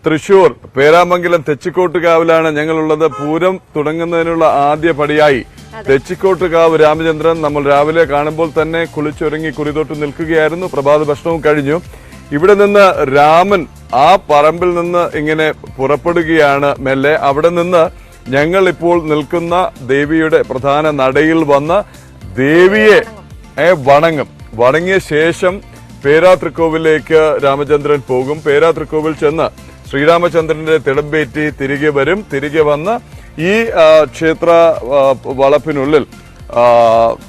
തൃശൂർ പേരാമംഗലം തെച്ചിക്കോട്ടുകാവിലാണ് ഞങ്ങളുള്ളത്. പൂരം തുടങ്ങുന്നതിനുള്ള ആദ്യ പടിയായി തെച്ചിക്കോട്ടുകാവ് രാമചന്ദ്രൻ നമ്മൾ രാവിലെ കാണുമ്പോൾ തന്നെ കുളിച്ചൊരുങ്ങി കുറിതൊട്ട് നിൽക്കുകയായിരുന്നു. പ്രഭാത ഭക്ഷണവും കഴിഞ്ഞു. ഇവിടെ നിന്ന് രാമൻ ആ പറമ്പിൽ നിന്ന് ഇങ്ങനെ പുറപ്പെടുകയാണ് മെല്ലെ. അവിടെ നിന്ന് ഞങ്ങൾ ഇപ്പോൾ നിൽക്കുന്ന ദേവിയുടെ പ്രധാന നടയിൽ വന്ന് ദേവിയെ വണങ്ങിയ ശേഷം പേരാതൃക്കോവിലേക്ക് രാമചന്ദ്രൻ പോകും. പേരാതൃക്കോവിൽ ചെന്ന് ശ്രീരാമചന്ദ്രന്റെ തിടമ്പേറ്റി തിരികെ വരും. തിരികെ വന്ന് ഈ ക്ഷേത്ര വളപ്പിനുള്ളിൽ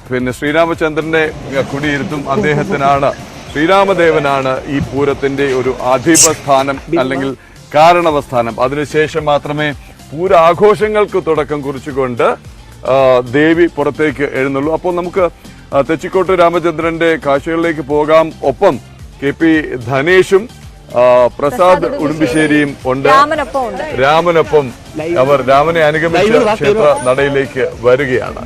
പിന്നെ ശ്രീരാമചന്ദ്രനെ കുടിയിരുത്തും. അദ്ദേഹത്തിനാണ്, ശ്രീരാമദേവനാണ് ഈ പൂരത്തിന്റെ ഒരു അധിപസ്ഥാനം അല്ലെങ്കിൽ കാരണവസ്ഥാനം. അതിനുശേഷം മാത്രമേ പൂരാഘോഷങ്ങൾക്ക് തുടക്കം കുറിച്ചുകൊണ്ട് ദേവി പുറത്തേക്ക് എഴുന്നള്ളൂ. അപ്പോൾ നമുക്ക് തെച്ചിക്കോട്ട് രാമചന്ദ്രന്റെ കാഴ്ചകളിലേക്ക് പോകാം. ഒപ്പം KP ധനേഷും പ്രസാദ് ഉടുമ്പിശ്ശേരിയും ഉണ്ട്. രാമനൊപ്പം അവർ രാമനെ അനുഗമിച്ച് ക്ഷേത്ര നടയിലേക്ക് വരികയാണ്.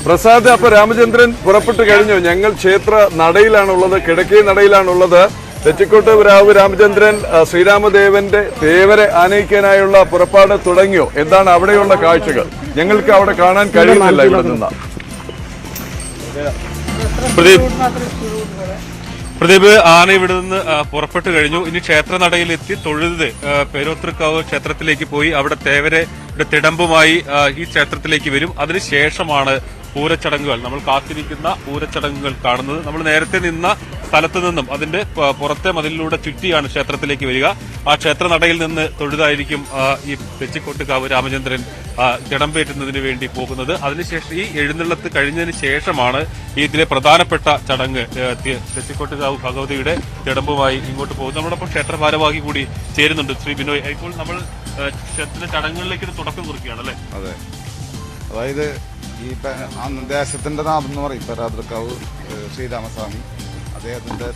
പ്രസാദ്, അപ്പൊ രാമചന്ദ്രൻ പുറപ്പെട്ടു കഴിഞ്ഞു. ഞങ്ങൾ ക്ഷേത്ര നടയിലാണുള്ളത്, കിഴക്കേ നടയിലാണുള്ളത്. തെച്ചിക്കോട്ട് രാവ് രാമചന്ദ്രൻ ശ്രീരാമദേവന്റെ തേവരെ ആനയിക്കാനായുള്ള പുറപ്പാട് തുടങ്ങിയോ? എന്താണ് അവിടെയുള്ള കാഴ്ചകൾ? ഞങ്ങൾക്ക് അവിടെ കാണാൻ കഴിയുന്നില്ല ഇവിടെ നിന്ന്. പ്രദീപ്, ആന ഇവിടെ നിന്ന് പുറപ്പെട്ടു കഴിഞ്ഞു. ഇനി ക്ഷേത്ര നടയിലെത്തി തൊഴുത് പേരോത്തൃക്കാവ് ക്ഷേത്രത്തിലേക്ക് പോയി അവിടെ തേവരയുടെ തിടമ്പുമായി ഈ ക്ഷേത്രത്തിലേക്ക് വരും. അതിനുശേഷമാണ് പൂരച്ചടങ്ങുകൾ, നമ്മൾ കാത്തിരിക്കുന്ന പൂരച്ചടങ്ങുകൾ കാണുന്നത്. നമ്മൾ നേരത്തെ നിന്ന സ്ഥലത്ത് നിന്നും അതിന്റെ പുറത്തെ മതിലിലൂടെ ചുറ്റിയാണ് ക്ഷേത്രത്തിലേക്ക് വരിക. ആ ക്ഷേത്ര നടയിൽ നിന്ന് തൊഴുതായിരിക്കും ഈ തെച്ചിക്കോട്ടുകാവ് രാമചന്ദ്രൻ തിടമ്പേറ്റുന്നതിന് വേണ്ടി പോകുന്നത്. അതിനുശേഷം ഈ എഴുന്നള്ളത്ത് കഴിഞ്ഞതിന് ശേഷമാണ് ഇതിലെ പ്രധാനപ്പെട്ട ചടങ്ങ് തെച്ചിക്കോട്ടുകാവ് ഭഗവതിയുടെ തിടമ്പുമായി ഇങ്ങോട്ട് പോകുന്നത്. നമ്മളോടൊപ്പം ക്ഷേത്ര ഭാരവാഹി കൂടി ചേരുന്നുണ്ട്, ശ്രീ ബിനോയ്. ഇപ്പോൾ നമ്മൾ ക്ഷേത്ര ചടങ്ങുകളിലേക്ക് തുടക്കം കുറിക്കുകയാണ് അല്ലേ? അതെ, അതായത് ഈ ദേശത്തിന്റെ നാഥം എന്ന് പറയും പേരാതൃക്കാവ് ശ്രീരാമസ്വാമി. അദ്ദേഹത്തിന്റെ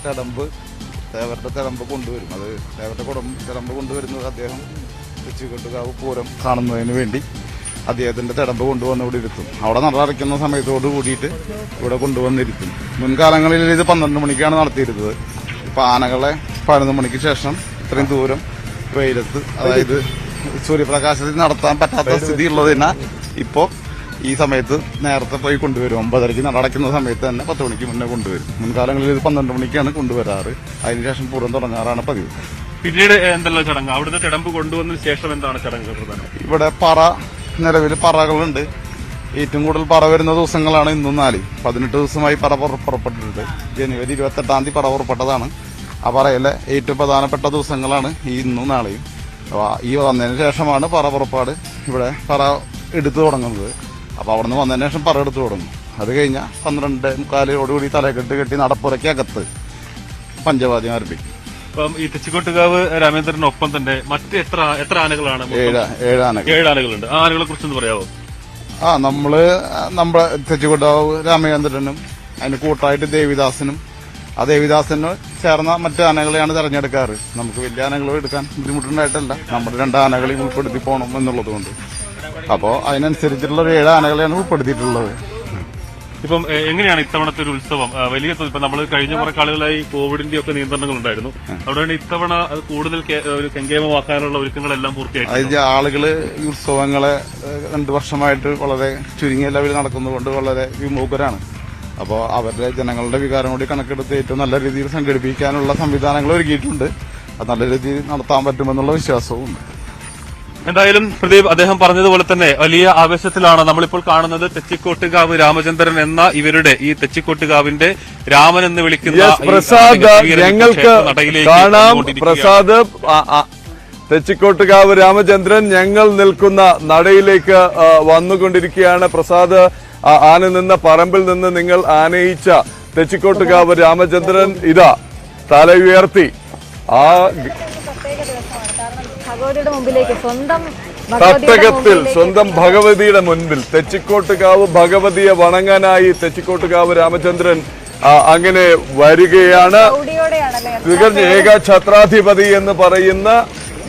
തേവരുടെ തിടമ്പ് കൊണ്ടുവരും. അത് തേവരുടെ തിടമ്പ് കൊണ്ടുവരുന്നത് അദ്ദേഹം തെച്ചിക്കോട്ടുകാവ് പൂരം കാണുന്നതിന് വേണ്ടി അദ്ദേഹത്തിന്റെ തിടമ്പ് കൊണ്ടുവന്ന് ഇവിടെ ഇരുത്തും. അവിടെ നടയടയ്ക്കുന്ന സമയത്തോട് കൂടിയിട്ട് ഇവിടെ കൊണ്ടുവന്നിരുത്തും. മുൻകാലങ്ങളിൽ ഇത് 12 മണിക്കാണ് നടത്തിയിരുന്നത്. ഇപ്പൊ ആനകളെ 11 മണിക്ക് ശേഷം ഇത്രയും ദൂരം വെയിലത്ത്, അതായത് സൂര്യപ്രകാശത്തിൽ നടത്താൻ പറ്റാത്ത സ്ഥിതി ഉള്ളതിനാൽ ഇപ്പോ ഈ സമയത്ത് നേരത്തെ പോയി കൊണ്ടുവരും. 9:30 നടക്കുന്ന സമയത്ത് തന്നെ 10 മണിക്ക് മുന്നേ കൊണ്ടുവരും. മുൻകാലങ്ങളിൽ ഇത് 12 മണിക്കാണ് കൊണ്ടുവരാറ്. അതിനുശേഷം പൂരം തുടങ്ങാറാണ് പതിവ്. പിന്നീട് എന്തെല്ലാം ചടങ്ങ്? അവിടുത്തെ തിടമ്പ് കൊണ്ടുവന്നതിന് ശേഷം എന്താണ് ചടങ്ങ്? ഇവിടെ നിലവിൽ പറകളുണ്ട്. ഏറ്റവും കൂടുതൽ പറ വരുന്ന ദിവസങ്ങളാണ് ഇന്നും 18 ദിവസമായി പറ പുറപ്പെട്ടിട്ടുണ്ട്. ജനുവരി 28-ാം തീയതി പറ പുറപ്പെട്ടതാണ്. ആ പറയിലെ ഏറ്റവും പ്രധാനപ്പെട്ട ദിവസങ്ങളാണ് ഈ ഇന്നും നാളെയും. ഈ വന്നതിന് ശേഷമാണ് പറ പുറപ്പാട്. ഇവിടെ പറ എടുത്തു തുടങ്ങുന്നത്. അപ്പൊ അവിടെ നിന്ന് വന്നതിന് ശേഷം പറ എടുത്തു തുടങ്ങും. അത് കഴിഞ്ഞാൽ 12:45 തലക്കെട്ട് കെട്ടി നടപ്പുരയ്ക്കകത്ത് പഞ്ചവാദ്യം ആരംഭിക്കും. അപ്പം ഈ തെച്ചിക്കോട്ടുകാവ് രാമേന്ദ്രനൊപ്പം തന്നെ മറ്റ് എത്ര ആനകളാണ്? 7 ആനകൾ. 7 ആനകളുണ്ട്. ആ ആനകളെ കുറിച്ചൊന്ന് പറയാമോ? നമ്മുടെ തെച്ചിക്കോട്ടുകാവ് രാമചന്ദ്രനും അതിന് കൂട്ടായിട്ട് ദേവിദാസനും, ആ ദേവിദാസന് ചേർന്ന മറ്റു ആനകളെയാണ് തെരഞ്ഞെടുക്കാറ്. നമുക്ക് വലിയ ആനകൾ എടുക്കാൻ ബുദ്ധിമുട്ടുണ്ടായിട്ടല്ല, നമ്മുടെ 2 ആനകളെയും ഉൾപ്പെടുത്തി പോകണം എന്നുള്ളത് കൊണ്ട്. അപ്പോൾ അതിനനുസരിച്ചിട്ടുള്ള 7 ആനകളെയാണ് ഉൾപ്പെടുത്തിയിട്ടുള്ളത്. ഇപ്പം എങ്ങനെയാണ് ഇത്തവണത്തെ ഒരു ഉത്സവം? വലിയ ഇപ്പൊ നമ്മൾ കഴിഞ്ഞ കുറെ കാലങ്ങളായി കോവിഡിന്റെ ഒക്കെ നിയന്ത്രണങ്ങൾ ഉണ്ടായിരുന്നു. അതുകൊണ്ട് ഇത്തവണ അത് കൂടുതൽ ഒരു കെങ്കേമമാക്കാനുള്ള ഒരുക്കങ്ങളെല്ലാം പൂർത്തിയായി. ആളുകള് ഈ ഉത്സവങ്ങളെ 2 വർഷമായിട്ട് വളരെ ചുരുങ്ങിയ ലെവലിൽ നടക്കുന്നതുകൊണ്ട് വളരെ വിമുഖരാണ്. അപ്പോൾ അവരുടെ ജനങ്ങളുടെ വികാരം കൂടി കണക്കെടുത്ത് ഏറ്റവും നല്ല രീതിയിൽ സംഘടിപ്പിക്കാനുള്ള സംവിധാനങ്ങൾ ഒരുക്കിയിട്ടുണ്ട്. അത് നല്ല രീതിയിൽ നടത്താൻ പറ്റുമെന്നുള്ള വിശ്വാസവും ഉണ്ട്. എന്തായാലും പ്രദീപ്, അദ്ദേഹം പറഞ്ഞതുപോലെ തന്നെ വലിയ ആവേശത്തിലാണ് നമ്മളിപ്പോൾ കാണുന്നത്. തെച്ചിക്കോട്ടുകാവ് രാമചന്ദ്രൻ എന്ന ഇവരുടെ ഈ തെച്ചിക്കോട്ടുകാവിന്റെ രാമൻ എന്ന് വിളിക്കുന്ന പ്രസാദ്, ഞങ്ങൾക്ക് കാണാം. പ്രസാദ്, തെച്ചിക്കോട്ടുകാവ് രാമചന്ദ്രൻ ഞങ്ങൾ നിൽക്കുന്ന നടയിലേക്ക് വന്നുകൊണ്ടിരിക്കുകയാണ്. പ്രസാദ്, ആന നിന്ന പറമ്പിൽ നിന്ന് നിങ്ങൾ ആനയിച്ച തെച്ചിക്കോട്ടുകാവ് രാമചന്ദ്രൻ ഇതാ തല ഉയർത്തി ആ തട്ടകത്തിൽ സ്വന്തം ഭഗവതിയുടെ മുൻപിൽ തെച്ചിക്കോട്ടുകാവ് ഭഗവതിയെ വണങ്ങാനായി തെച്ചിക്കോട്ടുകാവ് രാമചന്ദ്രൻ അങ്ങനെ വരികയാണ്. തികഞ്ഞ ഏക ഛത്രാധിപതി എന്ന് പറയുന്ന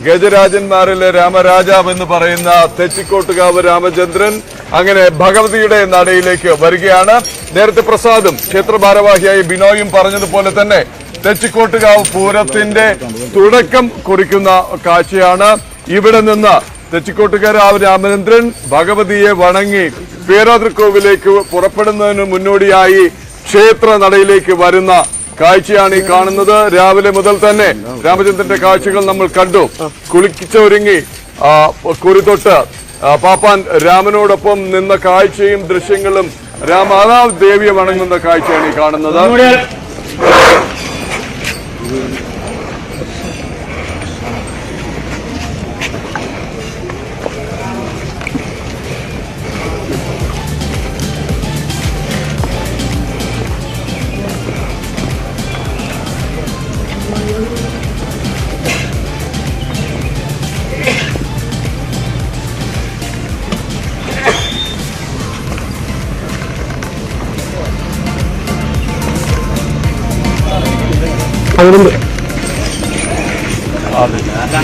ഗജരാജന്മാരിലെ രാമരാജാവ് എന്ന് പറയുന്ന തെച്ചിക്കോട്ടുകാവ് രാമചന്ദ്രൻ അങ്ങനെ ഭഗവതിയുടെ നടയിലേക്ക് വരികയാണ്. നേരത്തെ പ്രസാദും ക്ഷേത്ര ഭാരവാഹിയായി ബിനോയും പറഞ്ഞതുപോലെ തന്നെ തെച്ചിക്കോട്ടുകാവ് പൂരത്തിന്റെ തുടക്കം കുറിക്കുന്ന കാഴ്ചയാണ്. ഇവിടെ നിന്ന് തെച്ചിക്കോട്ടുകാവ് രാമചന്ദ്രൻ ഭഗവതിയെ വണങ്ങി പേരാതൃക്കോവിലേക്ക് പുറപ്പെടുന്നതിന് മുന്നോടിയായി ക്ഷേത്ര നടയിലേക്ക് വരുന്ന കാഴ്ചയാണ് ഈ കാണുന്നത്. രാവിലെ മുതൽ തന്നെ രാമചന്ദ്രന്റെ കാഴ്ചകൾ നമ്മൾ കണ്ടു. കുളിച്ചൊരുങ്ങി കുറിതൊട്ട് പാപ്പാൻ രാമനോടൊപ്പം നിന്ന കാഴ്ചയും ദൃശ്യങ്ങളും രാമാതാവ് ദേവിയെ വണങ്ങുന്ന കാഴ്ചയാണ് ഈ കാണുന്നത്.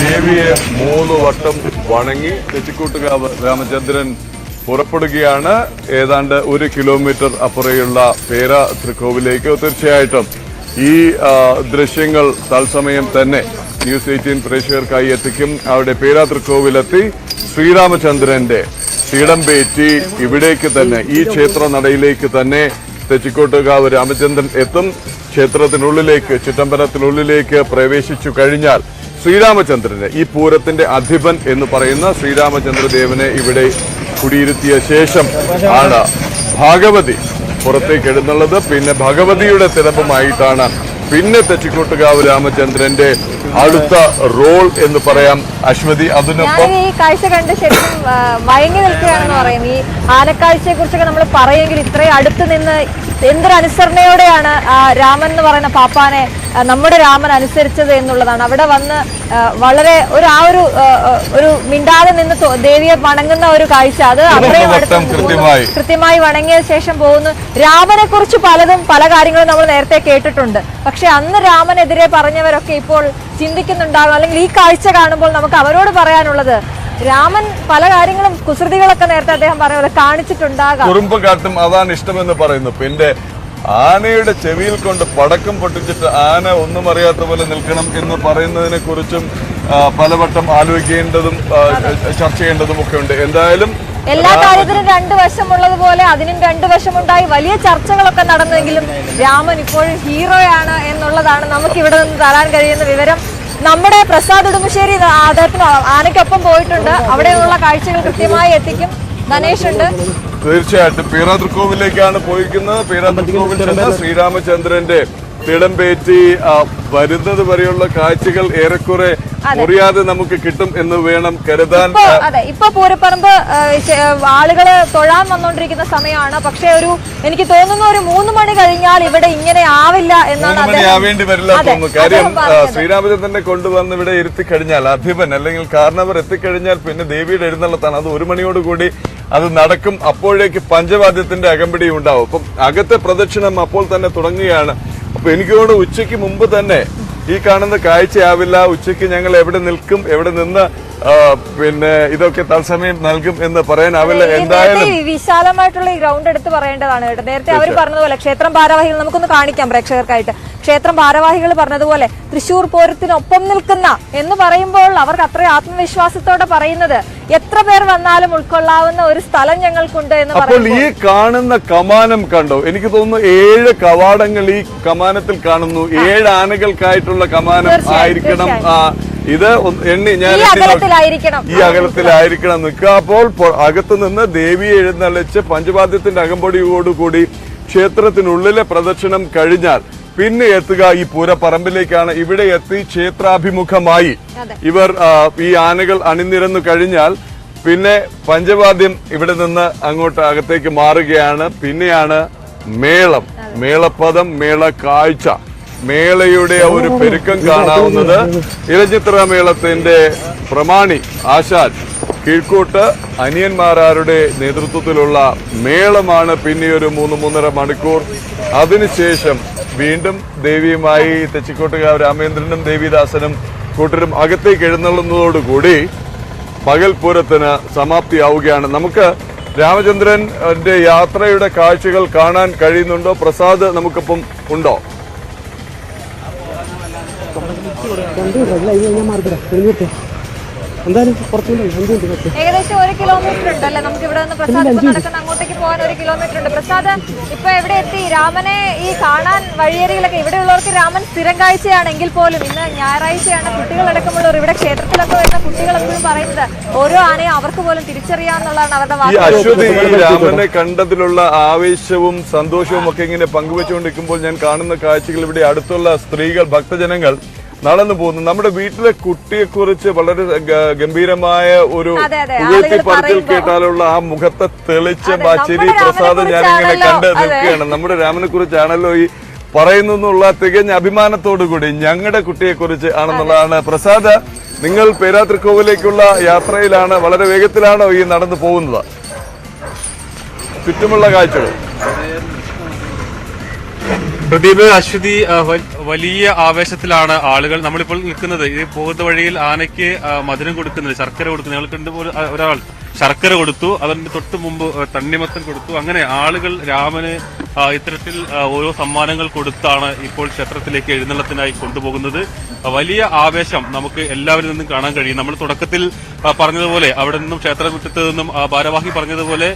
ദേവിയെ 3 വട്ടം വണങ്ങി തെച്ചിക്കോട്ടുകാവ് രാമചന്ദ്രൻ പുറപ്പെടുകയാണ്. ഏതാണ്ട് 1 കിലോമീറ്റർ അപ്പുറയുള്ള പേരാതൃക്കോവിലേക്ക്. തീർച്ചയായിട്ടും ഈ ദൃശ്യങ്ങൾ തത്സമയം തന്നെ ന്യൂസ് 18 പ്രേക്ഷകർക്കായി എത്തിക്കും. അവിടെ പേരാതൃക്കോവിലെത്തി ശ്രീരാമചന്ദ്രന്റെ തിടമ്പേറ്റി ഇവിടേക്ക് തന്നെ ഈ ക്ഷേത്ര നടയിലേക്ക് തന്നെ തെച്ചിക്കോട്ടുകാവ് രാമചന്ദ്രൻ എത്തും. ക്ഷേത്രത്തിനുള്ളിലേക്ക് ചിദംബരത്തിനുള്ളിലേക്ക് പ്രവേശിച്ചു കഴിഞ്ഞാൽ ശ്രീരാമചന്ദ്രനെ ഈ പൂരത്തിന്റെ അധിപൻ എന്ന് പറയുന്ന ശ്രീരാമചന്ദ്രദേവനെ ഇവിടെ കുടിയിരുത്തിയ ശേഷം ആണ് ഭഗവതി പുറത്തേക്ക് എഴുന്നള്ളത്. പിന്നെ ഭഗവതിയുടെ തിടമ്പുമായിട്ടാണ് പിന്നെ തെച്ചിക്കോട്ടുകാവ് രാമചന്ദ്രന്റെ അടുത്ത റോൾ എന്ന് പറയാം. അശ്വതി, അതിനൊപ്പം ഈ കാഴ്ച കണ്ട് ശരിക്കും മയങ്ങി നിൽക്കുകയാണെന്ന് പറയും. ഈ ആനക്കാഴ്ചയെ കുറിച്ചൊക്കെ നമ്മൾ പറയുമെങ്കിൽ ഇത്രയും അടുത്ത് നിന്ന് എന്തൊരു അനുസരണയോടെയാണ് രാമൻ എന്ന് പറയുന്ന പാപ്പാനെ നമ്മുടെ രാമൻ അനുസരിച്ചത് എന്നുള്ളതാണ്. അവിടെ വന്ന് വളരെ ഒരു മിണ്ടാതെ നിന്ന് ദേവിയെ വണങ്ങുന്ന ഒരു കാഴ്ച, അത് അത്രയും കൃത്യമായി വണങ്ങിയ ശേഷം പോകുന്നു. രാമനെ കുറിച്ച് പല കാര്യങ്ങളും നമ്മൾ നേരത്തെ കേട്ടിട്ടുണ്ട്. പക്ഷെ അന്ന് രാമനെതിരെ പറഞ്ഞവരൊക്കെ ഇപ്പോൾ ചിന്തിക്കുന്നുണ്ടാകും, അല്ലെങ്കിൽ ഈ കാഴ്ച കാണുമ്പോൾ നമുക്ക് അവരോട് പറയാനുള്ളത്, രാമൻ പല കാര്യങ്ങളും കുസൃതികളൊക്കെ നേരത്തെ അദ്ദേഹം പറഞ്ഞ പോലെ കാണിച്ചിട്ടുണ്ടാകാം. കുറുമ്പ് കാട്ടും, അതാണ് ഇഷ്ടമെന്ന് പറയുന്നു. പിന്നെ ആനയുടെ ചെവിയിൽ കൊണ്ട് പടക്കം പൊട്ടിച്ചിട്ട് ആന ഒന്നും അറിയാത്ത പോലെ നിൽക്കണം എന്ന് പറയുന്നതിനെ കുറിച്ചും പലവട്ടം ആലോചിക്കേണ്ടതും ചർച്ച ചെയ്യേണ്ടതും ഒക്കെ ഉണ്ട്. എന്തായാലും എല്ലാ കാര്യത്തിനും 2 വശമുള്ളതുപോലെ അതിനും 2 വശമുണ്ടായി. വലിയ ചർച്ചകളൊക്കെ നടന്നെങ്കിലും രാമൻ ഇപ്പോഴും ഹീറോയാണ് എന്നുള്ളതാണ് നമുക്ക് ഇവിടെ നിന്ന് തരാൻ കഴിയുന്ന വിവരം. നമ്മുടെ പ്രസാദ് ഉടുമ്പശ്ശേരി അദ്ദേഹത്തിന് ആനയ്ക്കൊപ്പം പോയിട്ടുണ്ട്. അവിടെയുള്ള കാഴ്ചകൾ കൃത്യമായി എത്തിക്കും. ധനേഷ് ഉണ്ട്. തീർച്ചയായിട്ടും പേരാതൃക്കോവിലേക്കാണ് പോയിരിക്കുന്നത്. പേരാതൃക്കോവിൽ ചെന്ന് ശ്രീരാമചന്ദ്രന്റെ തിടമ്പേറ്റി വരുന്നത് വരെയുള്ള കാഴ്ചകൾ ഏറെക്കുറെ മുറിയാതെ നമുക്ക് കിട്ടും എന്ന് വേണം കരുതാൻ. അതെ, ഇപ്പൊ പൂരപ്പറമ്പ് ആളുകള് തൊഴാൻ വന്നോണ്ടിരിക്കുന്ന സമയമാണ്. പക്ഷെ എനിക്ക് തോന്നുന്നു ഒരു 3 മണി കഴിഞ്ഞാൽ ഇവിടെ ഇങ്ങനെ ആവില്ല എന്നാണ്. 3 മണി ആവേണ്ടി വരില്ല തോന്നുന്നു. കാര്യം ശ്രീരാമചന്ദ്രനെ കൊണ്ടുവന്ന് ഇവിടെ ഇരുത്തിക്കഴിഞ്ഞാൽ, അധിപൻ അല്ലെങ്കിൽ കാരണവർ എത്തിക്കഴിഞ്ഞാൽ പിന്നെ ദേവിയുടെ എഴുന്നള്ളത്താണ്. അത് 1 മണിയോടുകൂടി അത് നടക്കും. അപ്പോഴേക്ക് പഞ്ചവാദ്യത്തിന്റെ അകമ്പടി ഉണ്ടാവും. അപ്പം അകത്തെ പ്രദക്ഷിണം അപ്പോൾ തന്നെ തുടങ്ങുകയാണ്. അപ്പൊ എനിക്ക് തോന്നുന്നു ഉച്ചയ്ക്ക് മുമ്പ് തന്നെ ഈ കാണുന്ന കാഴ്ചയാവില്ല. ഉച്ചയ്ക്ക് ഞങ്ങൾ എവിടെ നിൽക്കും, എവിടെ നിന്ന് പിന്നെ ഇതൊക്കെ തത്സമയം നൽകും എന്ന് പറയാനാവില്ല. എന്തായാലും വിശാലമായിട്ടുള്ള ഈ ഗ്രൗണ്ട് എടുത്ത് പറയേണ്ടതാണ്. നേരത്തെ അവർ പറഞ്ഞതുപോലെ ക്ഷേത്രം ഭാരവാഹികൾ നമുക്കൊന്ന് കാണിക്കാം പ്രേക്ഷകർക്കായിട്ട്. ക്ഷേത്രം ഭാരവാഹികൾ പറഞ്ഞതുപോലെ തൃശൂർ പൂരത്തിനൊപ്പം നിൽക്കുന്ന എന്ന് പറയുമ്പോൾ അവർക്ക് അത്രയും ആത്മവിശ്വാസത്തോടെ പറയുന്നത് എത്ര പേർ വന്നാലും ഉൾക്കൊള്ളാവുന്ന ഒരു സ്ഥലം ഞങ്ങൾക്കുണ്ട് എന്ന് അപ്പോൾ ഈ കാണുന്ന കമാനം കണ്ടോ? എനിക്ക് തോന്നുന്നു 7 കവാടങ്ങൾ ഈ കമാനത്തിൽ കാണുന്നു. 7 ആനകൾക്കായിട്ടുള്ള കമാനം ആയിരിക്കണം. ഇത് എണ്ണി ഞാൻ ഈ അകലത്തിലായിരിക്കണം നിൽക്കുക. അപ്പോൾ അകത്തു നിന്ന് ദേവിയെ എഴുന്നള്ളിച്ച് പഞ്ചവാദ്യത്തിന്റെ അകമ്പടിയോടുകൂടി ക്ഷേത്രത്തിനുള്ളിലെ പ്രദക്ഷിണം കഴിഞ്ഞാൽ പിന്നെ എത്തുക ഈ പൂരപ്പറമ്പിലേക്കാണ്. ഇവിടെ എത്തി ക്ഷേത്രാഭിമുഖമായി ഇവർ ഈ ആനകൾ അണിനിരന്നു കഴിഞ്ഞാൽ പിന്നെ പഞ്ചവാദ്യം ഇവിടെ നിന്ന് അങ്ങോട്ട് അകത്തേക്ക് മാറുകയാണ്. പിന്നെയാണ് മേളം, മേളപ്പദം, മേള കാഴ്ച, മേളയുടെ ഒരു പെരുക്കം കാണാവുന്നത്. ഇലഞ്ഞിത്ര മേളത്തിന്റെ പ്രമാണി ആശാൻ കീഴ്ക്കോട്ട് അനിയന്മാരാരുടെ നേതൃത്വത്തിലുള്ള മേളമാണ്. പിന്നെ ഒരു 3-3.5 മണിക്കൂർ. അതിനുശേഷം വീണ്ടും ദേവിയുമായി തെച്ചിക്കോട്ടുകാവ് രാമേന്ദ്രനും ദേവിദാസനും കൂട്ടരും അകത്തേക്ക് എഴുന്നള്ളുന്നതോടുകൂടി പകൽപൂരത്തിന് സമാപ്തിയാവുകയാണ്. നമുക്ക് രാമചന്ദ്രന്റെ യാത്രയുടെ കാഴ്ചകൾ കാണാൻ കഴിയുന്നുണ്ടോ? പ്രസാദ് നമുക്കൊപ്പം ഉണ്ടോ? ഏകദേശം 1 കിലോമീറ്റർ ഉണ്ട് അല്ലെ നമുക്ക് ഇവിടെ നിന്ന് പ്രസാദ് ഇപ്പൊ നടക്കുന്ന അങ്ങോട്ടേക്ക് പോകാൻ 1 കിലോമീറ്റർ ഉണ്ട്. പ്രസാദ് ഇപ്പൊ എവിടെ എത്തി? രാമനെ ഈ കാണാൻ വഴിയേറികളൊക്കെ ഇവിടെയുള്ളവർക്ക് രാമൻ സ്ഥിരം കാഴ്ചയാണെങ്കിൽ പോലും ഇന്ന് ഞായറാഴ്ചയാണ്, കുട്ടികളടക്കമുള്ളവർ ഇവിടെ ക്ഷേത്രത്തിലൊക്കെ വരുന്ന കുട്ടികളെപ്പോഴും പറയുന്നത് ഓരോ ആനയും അവർക്ക് പോലും തിരിച്ചറിയാന്നുള്ളതാണ് അവരുടെ ഈ അശ്വതി ഈ രാമനെ കണ്ടതിലുള്ള ആവേശവും സന്തോഷവും ഒക്കെ ഇങ്ങനെ പങ്കുവെച്ചുകൊണ്ടിരിക്കുമ്പോൾ ഞാൻ കാണുന്ന കാഴ്ചകൾ ഇവിടെ അടുത്തുള്ള സ്ത്രീകൾ, ഭക്തജനങ്ങൾ നടന്നു പോകുന്നു. നമ്മുടെ വീട്ടിലെ കുട്ടിയെക്കുറിച്ച് വളരെ ഗംഭീരമായ ഒരു ഉയർത്തിപ്പറച്ചിൽ കേട്ടാലുള്ള ആ മുഖത്തെ തെളിച്ചം, ആ ചിരി പ്രസാദം ഞാനിങ്ങനെ കണ്ട് നിൽക്കുകയാണ്. നമ്മുടെ രാമനെ കുറിച്ചാണല്ലോ ഈ പറയുന്നുള്ള തികഞ്ഞ അഭിമാനത്തോടു കൂടി ഞങ്ങളുടെ കുട്ടിയെക്കുറിച്ച് ആണെന്നുള്ളതാണ്. പ്രസാദ്, നിങ്ങൾ പേരാതൃക്കോവിലേക്കുള്ള യാത്രയിലാണ്, വളരെ വേഗത്തിലാണോ ഈ നടന്നു പോകുന്നത്? ചുറ്റുമുള്ള കാഴ്ചകൾ പ്രദീപ്, അശ്വതി, വലിയ ആവേശത്തിലാണ് ആളുകൾ. നമ്മളിപ്പോൾ നിൽക്കുന്നത് ഈ പോകുന്ന വഴിയിൽ ആനയ്ക്ക് മധുരം കൊടുക്കുന്നത്, ശർക്കര കൊടുക്കുന്നത്. ഞങ്ങൾ കണ്ടുപോലെ ഒരാൾ ശർക്കര കൊടുത്തു, അതിന്റെ തൊട്ട് മുമ്പ് തണ്ണിമത്തൻ കൊടുത്തു. അങ്ങനെ ആളുകൾ രാമന് ഇത്തരത്തിൽ ഓരോ സമ്മാനങ്ങൾ കൊടുത്താണ് ഇപ്പോൾ ക്ഷേത്രത്തിലേക്ക് എഴുന്നള്ളത്തിനായി കൊണ്ടുപോകുന്നത്. വലിയ ആവേശം നമുക്ക് എല്ലാവരിൽ നിന്നും കാണാൻ കഴിയും. നമ്മൾ തുടക്കത്തിൽ പറഞ്ഞതുപോലെ അവിടെ നിന്നും ക്ഷേത്രമുറ്റത്ത് നിന്നും ഭാരവാഹി പറഞ്ഞതുപോലെ,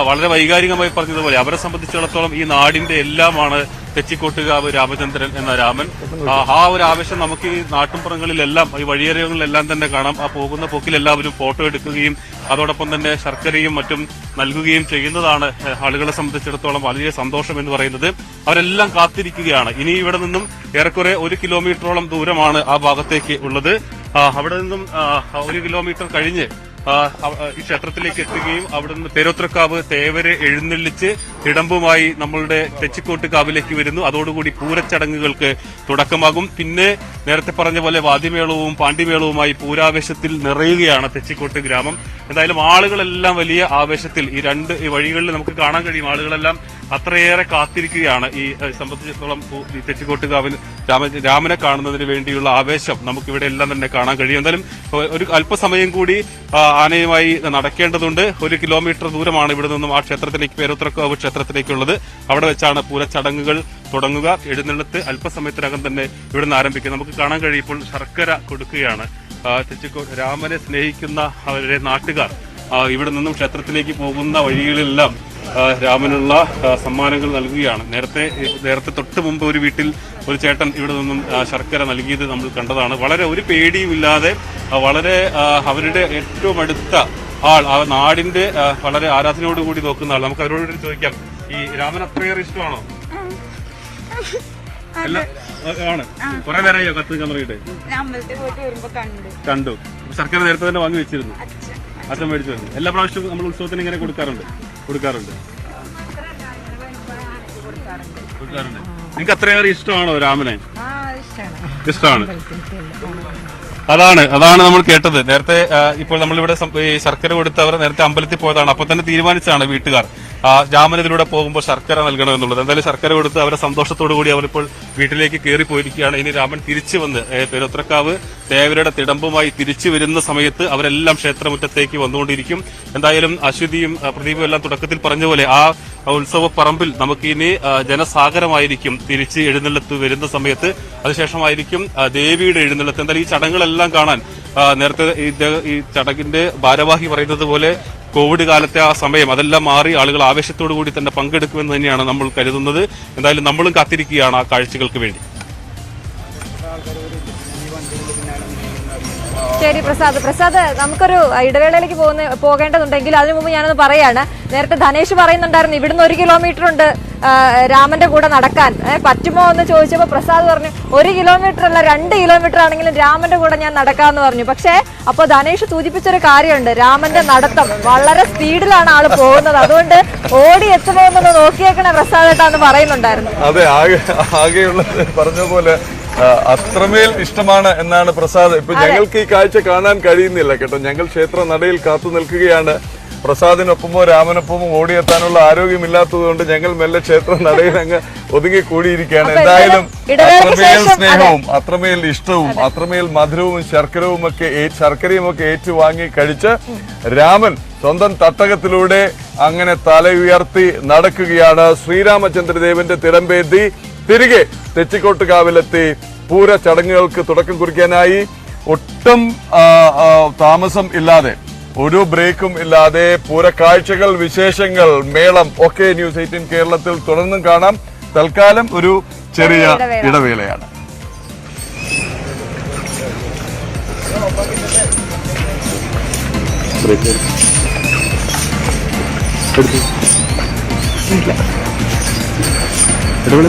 വളരെ വൈകാരികമായി പറഞ്ഞതുപോലെ, അവരെ സംബന്ധിച്ചിടത്തോളം ഈ നാടിന്റെ എല്ലാമാണ് തെച്ചിക്കോട്ടുകാവ് രാമചന്ദ്രൻ എന്ന രാമൻ. ആ ഒരു ആവേശം നമുക്ക് ഈ നാട്ടുംപുറങ്ങളിലെല്ലാം, ഈ വഴിയരങ്ങളിലെല്ലാം തന്നെ കാണാം. ആ പോകുന്ന പോക്കിൽ എല്ലാവരും ഫോട്ടോ എടുക്കുകയും അതോടൊപ്പം തന്നെ ശർക്കരയും മറ്റും നൽകുകയും ചെയ്യുന്നതാണ് ആളുകളെ സംബന്ധിച്ചിടത്തോളം വലിയ സന്തോഷം എന്ന് പറയുന്നത്. അവരെല്ലാം കാത്തിരിക്കുകയാണ്. ഇനി ഇവിടെ നിന്നും ഏറെക്കുറെ 1 കിലോമീറ്ററോളം ദൂരമാണ് ആ ഭാഗത്തേക്ക് ഉള്ളത്. അവിടെ നിന്നും 1 കിലോമീറ്റർ കഴിഞ്ഞ് ഈ ക്ഷേത്രത്തിലേക്ക് എത്തുകയും അവിടെ നിന്ന് പേരോത്രക്കാവ് തേവരെ എഴുന്നള്ളിച്ച് തിടമ്പുമായി നമ്മളുടെ തെച്ചിക്കോട്ട് കാവിലേക്ക് വരുന്നു. അതോടുകൂടി പൂരച്ചടങ്ങുകൾക്ക് തുടക്കമാകും. പിന്നെ നേരത്തെ പറഞ്ഞ പോലെ വാദ്യമേളവും പാണ്ഡിമേളവുമായി പൂരാവേശത്തിൽ നിറയുകയാണ് തെച്ചിക്കോട്ട് ഗ്രാമം. എന്തായാലും ആളുകളെല്ലാം വലിയ ആവേശത്തിൽ ഈ വഴികളിൽ നമുക്ക് കാണാൻ കഴിയും. ആളുകളെല്ലാം അത്രയേറെ കാത്തിരിക്കുകയാണ്. ഈ സംബന്ധിച്ചിടത്തോളം തെച്ചിക്കോട്ട് കാവിൽ രാമനെ കാണുന്നതിന് വേണ്ടിയുള്ള ആവേശം നമുക്കിവിടെ എല്ലാം തന്നെ കാണാൻ കഴിയും. എന്തായാലും ഒരു അല്പസമയം കൂടി ആനയുമായി നടക്കേണ്ടതുണ്ട്. 1 കിലോമീറ്റർ ദൂരമാണ് ഇവിടെ നിന്നും ആ ക്ഷേത്രത്തിലേക്ക്, പേരോത്രക്കാവ് ക്ഷേത്രത്തിലേക്കുള്ളത്. അവിടെ വെച്ചാണ് പൂരച്ചടങ്ങുകൾ തുടങ്ങുക. എഴുന്നള്ളത്ത് അല്പസമയത്തിനകം തന്നെ ഇവിടെ നിന്ന് ആരംഭിക്കും. നമുക്ക് കാണാൻ കഴിയും ഇപ്പോൾ ശർക്കര കൊടുക്കുകയാണ്. തെച്ചിക്കോട്ട് രാമനെ സ്നേഹിക്കുന്ന അവരുടെ നാട്ടുകാർ ഇവിടെ നിന്നും ക്ഷേത്രത്തിലേക്ക് പോകുന്ന വഴികളിലെല്ലാം രാമനുള്ള സമ്മാനങ്ങൾ നൽകുകയാണ്. നേരത്തെ തൊട്ട് മുമ്പ് ഒരു വീട്ടിൽ ഒരു ചേട്ടൻ ഇവിടെ നിന്നും ശർക്കര നൽകിയത് നമ്മൾ കണ്ടതാണ്. വളരെ ഒരു പേടിയുമില്ലാതെ വളരെ അവരുടെ ഏറ്റവും അടുത്ത ആൾ, ആ നാടിന്റെ വളരെ ആരാധനയോടുകൂടി നോക്കുന്ന ആൾ. നമുക്ക് അവരോട് ചോദിക്കാം, ഈ രാമൻ അത്രയേറെ ഇഷ്ടമാണോ? ആണ്. കുറെ നേരമായോ കത്ത് തുടങ്ങിയിട്ട്? കണ്ടു. ശർക്കര നേരത്തെ തന്നെ വാങ്ങി വെച്ചിരുന്നു, അച്ഛൻ മേടിച്ചു വരുന്നു. എല്ലാ പ്രാവശ്യവും നമ്മൾ ഉത്സവത്തിന് ഇങ്ങനെ കൊടുക്കാറുണ്ട്. നിങ്ങൾക്ക് അത്രയേറെ ഇഷ്ടമാണോ രാമനെ? ഇഷ്ടമാണ്. അതാണ് നമ്മൾ കേട്ടത്. നേരത്തെ ഇപ്പോൾ നമ്മളിവിടെ ശർക്കര കൊടുത്തവർ നേരത്തെ അമ്പലത്തിൽ പോയതാണ്. അപ്പൊ തന്നെ തീരുമാനിച്ചാണ് വീട്ടുകാർ രാമനതിലൂടെ പോകുമ്പോൾ ശർക്കര നൽകണമെന്നുള്ളത്. എന്തായാലും ശർക്കര കൊടുത്ത് അവരെ സന്തോഷത്തോടു കൂടി അവരിപ്പോൾ വീട്ടിലേക്ക് കയറി പോയിരിക്കുകയാണ്. ഇനി രാമൻ തിരിച്ചു വന്ന് പേരോത്രക്കാവ് തേവരുടെ തിടമ്പുമായി തിരിച്ചു വരുന്ന സമയത്ത് അവരെല്ലാം ക്ഷേത്രമുറ്റത്തേക്ക് വന്നുകൊണ്ടിരിക്കും. എന്തായാലും അശ്വതിയും പ്രദീപും എല്ലാം തുടക്കത്തിൽ പറഞ്ഞ പോലെ ആ ഉത്സവ പറമ്പിൽ നമുക്കിനി ജനസാഗരമായിരിക്കും തിരിച്ച് എഴുന്നള്ളത്ത് വരുന്ന സമയത്ത്. അതിനുശേഷമായിരിക്കും ദേവിയുടെ എഴുന്നള്ളത്ത്. എന്തായാലും ഈ ചടങ്ങുകളെല്ലാം കാണാൻ നേരത്തെ ഈ ചടങ്ങിന്റെ ഭാരവാഹി പറയുന്നത് പോലെ കോവിഡ് കാലത്തെ ആ സമയം അതെല്ലാം മാറി ആളുകൾ ആവേശത്തോടു കൂടി തന്നെ പങ്കെടുക്കുമെന്ന് തന്നെയാണ് നമ്മൾ കരുതുന്നത്. എന്തായാലും നമ്മളും കാത്തിരിക്കുകയാണ് ആ കാഴ്ചകൾക്ക് വേണ്ടി. ശരി പ്രസാദ്, നമുക്കൊരു ഇടവേളയിലേക്ക് പോകേണ്ടതുണ്ടെങ്കിൽ അതിനു മുമ്പ് ഞാനൊന്ന് പറയാണ്. നേരത്തെ ധനേഷ് പറയുന്നുണ്ടായിരുന്നു ഇവിടുന്ന് 1 കിലോമീറ്റർ ഉണ്ട് രാമന്റെ കൂടെ നടക്കാൻ, പറ്റുമോ എന്ന് ചോദിച്ചപ്പോൾ പ്രസാദ് പറഞ്ഞു 1 കിലോമീറ്റർ അല്ല 2 കിലോമീറ്റർ ആണെങ്കിലും രാമന്റെ കൂടെ ഞാൻ നടക്കാമെന്ന് പറഞ്ഞു. പക്ഷേ അപ്പോൾ ധനേഷ് സൂചിപ്പിച്ചൊരു കാര്യമുണ്ട്, രാമന്റെ നടത്തം വളരെ സ്പീഡിലാണ് ആള് പോകുന്നത്. അതുകൊണ്ട് ഓടി എത്തുമോ എന്നൊന്ന് നോക്കിയേക്കണേ പ്രസാദേട്ടാന്ന് പറയുന്നുണ്ടായിരുന്നു. അതെ, ആകെയുള്ളത് പറഞ്ഞ പോലെ അത്രമേൽ ഇഷ്ടമാണ് എന്നാണ് പ്രസാദ്. ഇപ്പൊ ഞങ്ങൾക്ക് ഈ കാഴ്ച കാണാൻ കഴിയുന്നില്ല കേട്ടോ. ഞങ്ങൾ ക്ഷേത്ര നടയിൽ കാത്തു നിൽക്കുകയാണ്. പ്രസാദിനൊപ്പമോ രാമനൊപ്പമോ ഓടിയെത്താനുള്ള ആരോഗ്യമില്ലാത്തതുകൊണ്ട് ഞങ്ങൾ മെല്ലെ ക്ഷേത്ര നടയിൽ അങ്ങ് ഒതുങ്ങി കൂടിയിരിക്കുകയാണ്. എന്തായാലും അത്രമേൽ സ്നേഹവും അത്രമേൽ ഇഷ്ടവും അത്രമേൽ മധുരവും ശർക്കരയും ഒക്കെ ഏറ്റുവാങ്ങി കഴിച്ച് രാമൻ സ്വന്തം തട്ടകത്തിലൂടെ അങ്ങനെ തല ഉയർത്തി നടക്കുകയാണ്. ശ്രീരാമചന്ദ്രദേവന്റെ തിടമ്പേന്തി തിരികെ തെച്ചിക്കോട്ടുകാവിലെത്തി പൂര ചടങ്ങുകൾക്ക് തുടക്കം കുറിക്കാനായി ഒട്ടും താമസം ഇല്ലാതെ ഒരു ബ്രേക്കും ഇല്ലാതെ പൂരക്കാഴ്ചകൾ, വിശേഷങ്ങൾ, മേളം ഒക്കെ ന്യൂസ് 18 കേരളത്തിൽ തുടർന്നും കാണാം. തൽക്കാലം ഒരു ചെറിയ ഇടവേളയാണ്. ഇടവേള